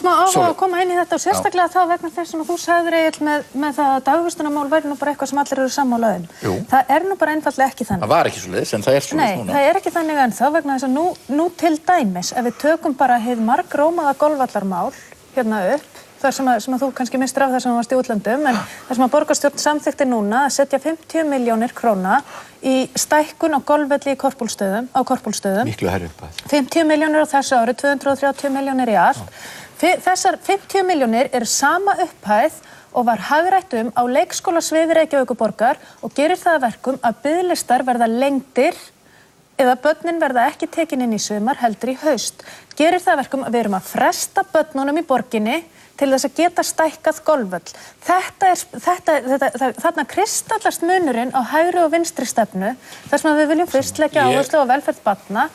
smá áhuga að koma inn í þetta og sérstaklega þá vegna þess sem þú sagðir Egill með það að dagvistunarmál væri nú bara eitthvað sem allir eru sammála um. Það nú bara einfaldlega ekki þannig. Það var ekki svoleiðis, en það svoleiðis núna. Nei, það ekki þannig ennþá vegna þess að nú til dæmis, ef við tökum bara hið margrómaða golfvallarmál hérna upp, þar sem að þú kannski mistir af þar sem þú varst í útlöndum, en þar sem að borgarstjórn samþykkti núna að setja 50 milljónir króna í stækkun á golfvelli á Korpúlsstöðum. Miklu hærri upphæð. 50 milljónir á þessu ári, 230 milljónir í allt. Þessar 50 milljónir eru sama upphæð og var hagrætt á leikskólasviði Reykjavíkurborgar og gerir það að verkum að biðlistar verða lengdir eða börnin verða ekki tekin inn í sumar heldur í haust. Gerir það að verkum að við erum að fresta börnunum í borginni til þess að geta stækkað golfvöll. Þarna kristallast munurinn á hægri og vinstri stefnu, þar sem við viljum fyrst leggja áherslu á velferð barna,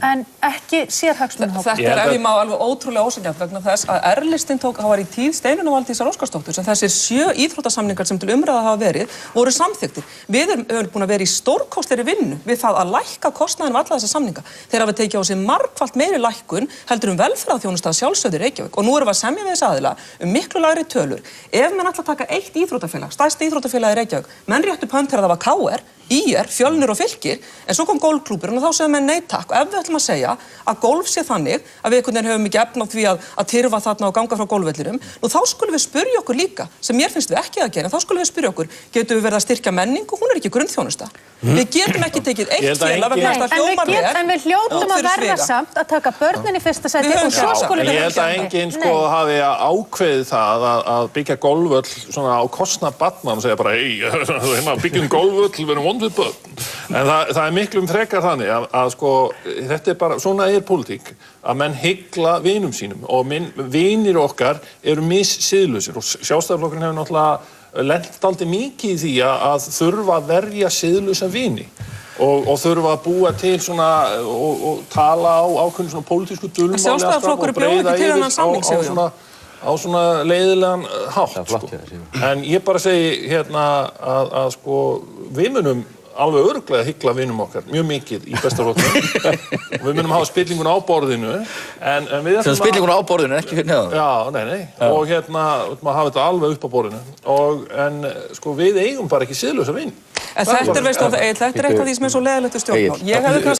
en ekki sérhagsmunahópa. Þetta ef ég má alveg ótrúlega ósanngjarnt vegna þess að R-listinn það var í tíð Steinunnar Valdísar Óskarsdóttur sem þessir 7 íþróttasamningar sem til umræðu hafa verið voru samþykktir. Við erum búin að vera í stórkostlegri vinnu við það að lækka kostnaðinn af alla þessa samninga. Þeir hafa tekið á sig margfalt meiri lækkun heldur velferðarþjónustu að sjálfsögðu í Reykjavík og nú erum við að semja við þessa aðila miklu lægri tölur. Ef menn ætla að taka eitt íþróttafélag, stærsta íþróttafélagið í Reykjavík, menn réttu upp hönd þegar það var KR, IR, Fjölnir og Fylkir, en svo kom golfklúbburinn og þá sögðu menn nei takk. Og ef við ætlum að segja að golf sé þannig að við einhvern veginn höfum ekki efni á því að tyrfa þarna og ganga frá golfvellinum, nú þá skulum við spyrja okkur líka, sem mér finnst við ekki að gera, en þá skulum við spyrja okkur, getum við verið að styrkja menningu, hún ekki grunnþjónusta. Við getum ekki tekið eitt félag vegna þess að hljómar vel. En við hljótum að verða samt að taka börnin í fyrsta sæti og svo skulum við Ég held að enginn hafi ákveðið það að byggja golfvöll svona á kostnað barna og segja bara byggjum golfvöll, við erum vond við börn. En það miklu frekar þannig að þetta bara, svona pólitík, að menn hygla vinum sínum og vinir okkar eru missiðlausir og Sjálfstæðisflokkurinn hefur náttúrulega lent dálítið mikið í því að þurfa að verja siðlausa vini og þurfa að búa til svona og tala á ákveðnu svona pólitísku dulmáli Sjálfstæðisflokkurinn bjó ekki til þennan samning, Sigurjón. Á svona leiðilegan hátt. En ég bara segi hérna að við munum alveg örugglega hygla vinum okkar mjög mikið í Bestaflokkunum og við munum hafa spillingun á borðinu en við ætlum að spillingun á borðinu, ekki fyrir neðan. Já, nei og maður hafa þetta alveg upp á borðinu en við eigum bara ekki siðlausa vini. Þetta er eitt af því sem svo leiðilegt við stjórnmál.